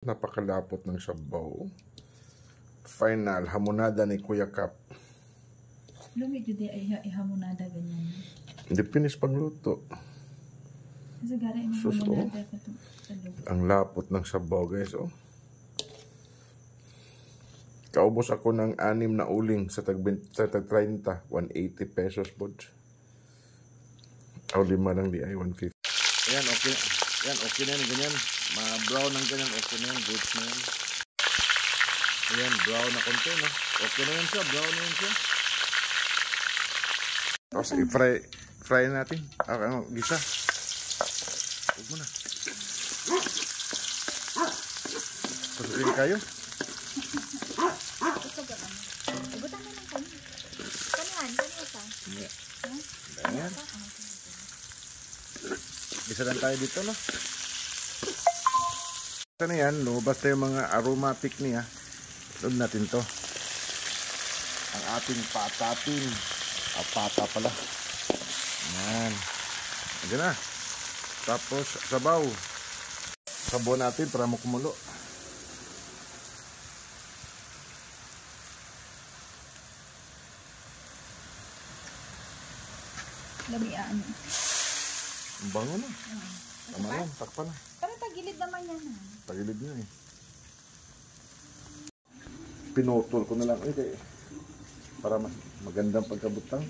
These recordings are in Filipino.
Napakalapot ng sabaw. Final, hamonada ni Kuya Kap. Medyo di ay hamonada ganyan. Hindi pinis pagluto. Kasi gara yung hamonada ka to sa luto. Ang lapot ng sabaw, guys, oh. Kaubos ako ng 6 na uling sa tag 30, 180 pesos po. O 5 lang di ay 150. Ayan, okay. Yan, okay na yan, ganyan. Ma-brown ng ganyan, okay na yan, goods na yan. Ayan, brown na konti, no? Okay na yan siya, brown na yan siya. Tapos i-fry natin. Gisa. Huwag mo na. Pasukin kayo. Ibutan mo lang kami. Kanihan sa? Ayan. Gisa lang tayo dito, no? Ito na yan, lumabas tayo mga aromatic niya. Load natin to. Ang ating patatin. Pata pala. Ayan. Ayan na. Tapos, sabaw. Sabaw natin para makumulo. Labiaan. Ang bango na. Tama yan, takpa na. Pero tagilid naman yan. Tagilid nyo eh. Pinutol ko na lang eh. Para magandang pagkabutang.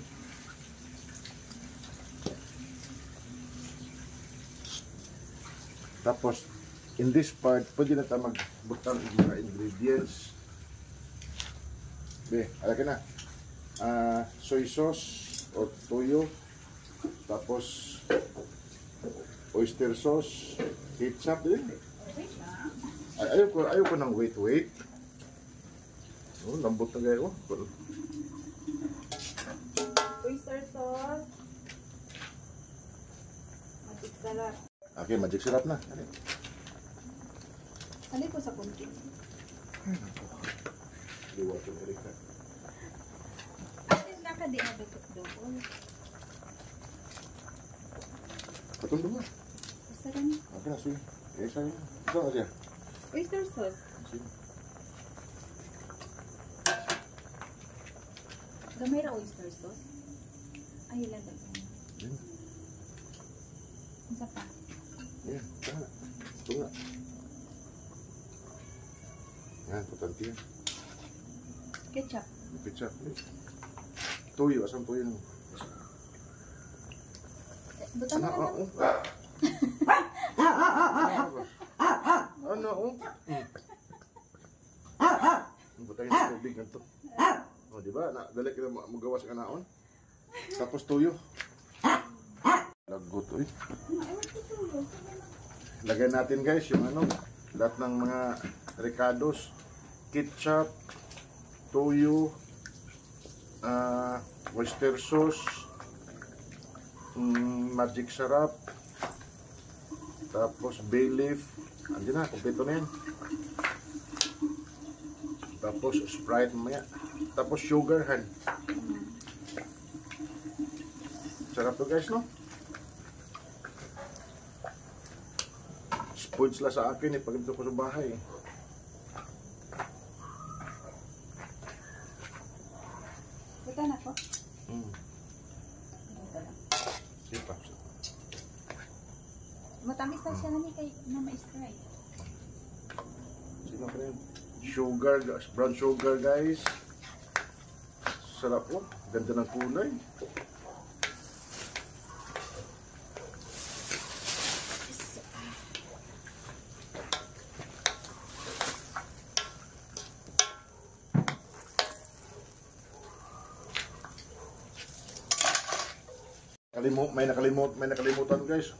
Tapos, in this part, pwede na tayo magbutang ng mga ingredients. Alagay na. Soy sauce o toyo. Tapos, oyster sauce, ketchup din. Ayoko ng wait. Oh, lambot na gaya. Oyster sauce. Magic sarap. Okay, magic syrup na. Alay ko sa kunti. Liwat yung Erika. Atin na ka di na dukot-dukot. Patundo mo. Basta ka niya. Okay na, sige. Sa'yo. Ito na siya. Oyster sauce. Sige. Gamay ra oyster sauce. Ay, ilan daghan. Yan. Isa pa. Yan. Tama. Ito nga. Yan, putanti yan. Ketchup. Ketchup. Tuyo. Asang tuyo naman? Buta mo na lang. Ano? Butangin ng tubig ganito. O, diba? Dali kita magawas ka naon. Tapos tuyo. Lagot, uy. Lagay natin, guys, yung lahat ng mga ricados, ketchup, tuyo, oyster sauce, magic syrup, tapos bay leaf. Andiyan na, kompleto na yan. Tapos Sprite mamaya. Tapos sugar, han. Sarap to, guys, no? Spoiled sila sa akin pag dito ko sa bahay. Buta na ko. Sipa. Matamis na siya na kay na ma-spray. Sino pa rin? Sugar, brown sugar, guys. Sarap po. Ganda ng kulay. May nakalimutan, guys.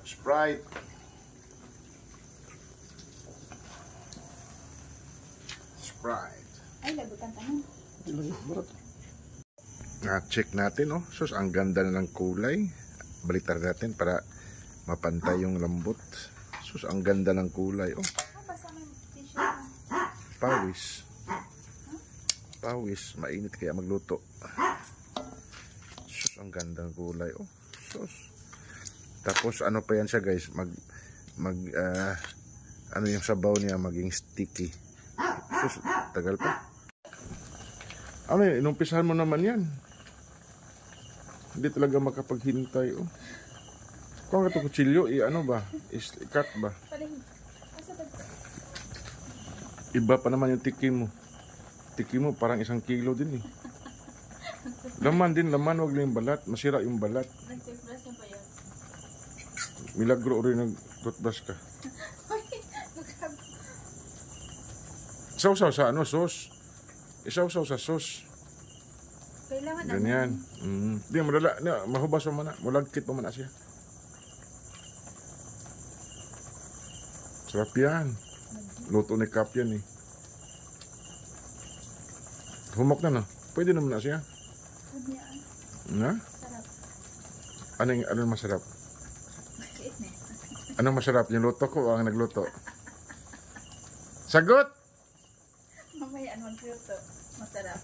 Sprite. Ay, labutan tanan. Check natin, oh. Sus, ang ganda na ng kulay. Baliktad natin para mapantay yung lambot. Sus, ang ganda ng kulay, oh. Pawis. Mainit kaya magluto. Sus, ang ganda ng kulay, oh. Sus. Tapos ano pa yan siya, guys, ano yung sabaw niya maging sticky. Sus, tagal pa. Ano yun, inumpisahan mo naman yan. Hindi talaga makapaghintay. Oh. Kung ito kutsilyo, ano ba? I-cut ba? Iba pa naman yung tiki mo. Tiki mo parang 1 kilo din eh. Laman din, laman. Wag lang yung balat. Masira yung balat. Nag-toothbrush na ba yan? Milagro rin nag-toothbrush ka. Isaw-saw sa ano, sauce. Isaw-saw sa sauce. Kailangan Ganyan. Di, madala. Mahubas mo na. Mulagkit mo na siya. Sarap yan. Luto ni Kap yan eh. Humok na no? Pwede naman na siya. Na? Sarap. Anong masarap? Masiit na. Anong masarap? Yung luto ko o ang nagluto? Sagot! Mamaya ano magluto. Masarap.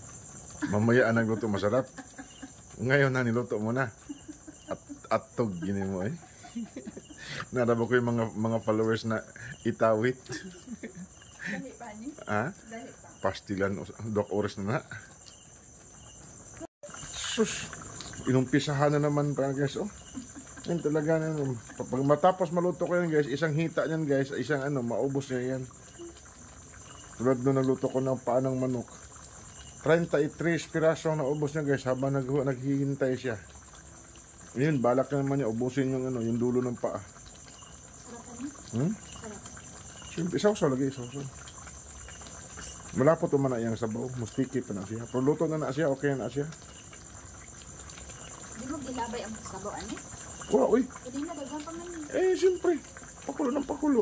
Mamaya ang nagluto masarap. Ngayon na niluto mo na. Atog gini mo eh. Narabo ko yung mga followers na itawit. Dali pa niyo? Ha? Dali pa. Pastilan, 2 oras na na. Sus! Inumpisahan na naman pa guys, oh. Yan talaga na. Pag matapos maluto ko yan guys, isang hita yan guys, isang maubos niya yan. Tulad nung naluto ko ng paanang manok. 33 piraso na ubos niya guys habang naghihintay siya. Yun, balak na naman niya ubusin yung yung dulo ng paa. Sarap. Sarap. Siyempre, isaw-saw lagi, isaw-saw. Malapot naman na yung sabaw, mustiki pa na siya. Pero luto na siya, okay na siya. Di mo gilabay ang sabaw, ano? Wow, uy. Hindi na, dagang pa man. Siyempre, pakulo ng pakulo.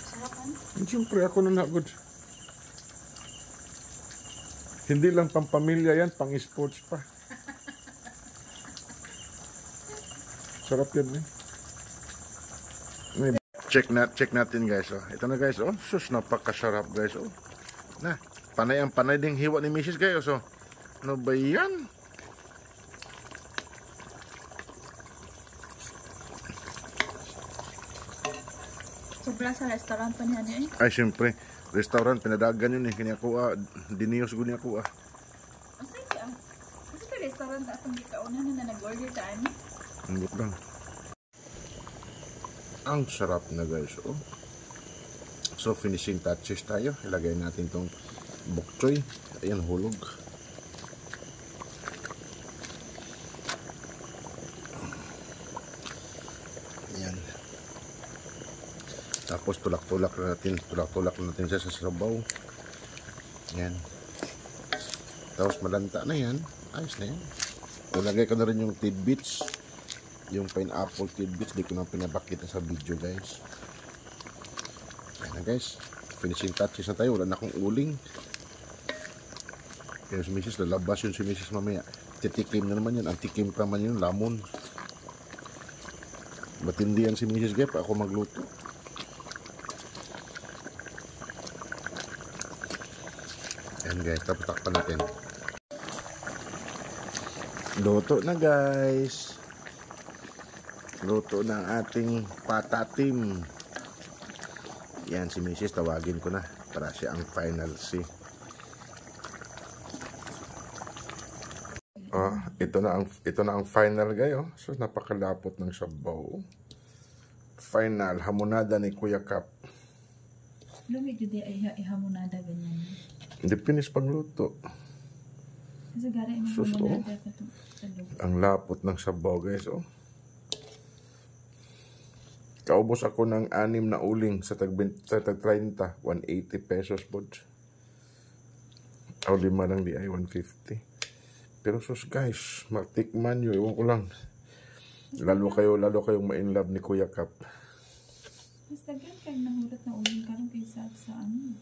Sarap, ano? Siyempre, ako na nagod. Hindi lang pang pamilya yan, pang sports pa. Sarap yan eh. Check natin guys. Oh. Ito na guys. Oh. Sus, napakasarap guys. Oh. Na, panay ang panay ding hiwa ni Mrs. guys. Oh. Ano ba yan? Sobra sa restaurant pa niya niya eh. Ay, siyempre. Restaurant, pinadagan yun eh. Kanya ko diniyos ko niya ko Asa siya? Asa ka restaurant na akong gikauna na nag-order ta ano? Hindi lang. Ang sarap na guys. Oh. So, finishing touches tayo. Ilagay natin tong bok choy. Ayan, hulog. Ayan. Tapos tulak-tulak na natin siya sa sabaw. Ayan. Tapos malanta na yan. Ayos na yan. Ilagay ko na rin yung tidbits. Yung pineapple tidbits. Di ko na pinabakita sa video guys. Ayan na guys. Finishing touches na tayo. Wala na akong uling. Kaya si Mrs. lalabas yun si Mrs. mamaya. Titikim na naman yun. Ang tikim pa man yun. Lamon. Matindi yan si Mrs. Gep. Ako magluto. Ayan guys, tapos takpan natin. Luto na guys. Luto ng ating patatim. Yan si Mrs. Tawagin ko na para siya ang final say. Oh, ito na ang final guys. Oh. So napakalapot ng sabaw. Final hamonada ni Kuya Kap. Medyo di ay ihamonada ganyan. Hindi finish pagluto. Kasi gara yung hamonada ka to sa loob. Ang lapot ng sabaw guys. Oh. Kaubos ako ng 6 na uling sa tag 30, 180 pesos po. O 5 lang di ay 150. Pero sus guys, matikman nyo, iwan ko lang. Lalo kayong ma-in love ni Kuya Kap. Mas tagal kayo nahulat na uling karon kaysa sa ano.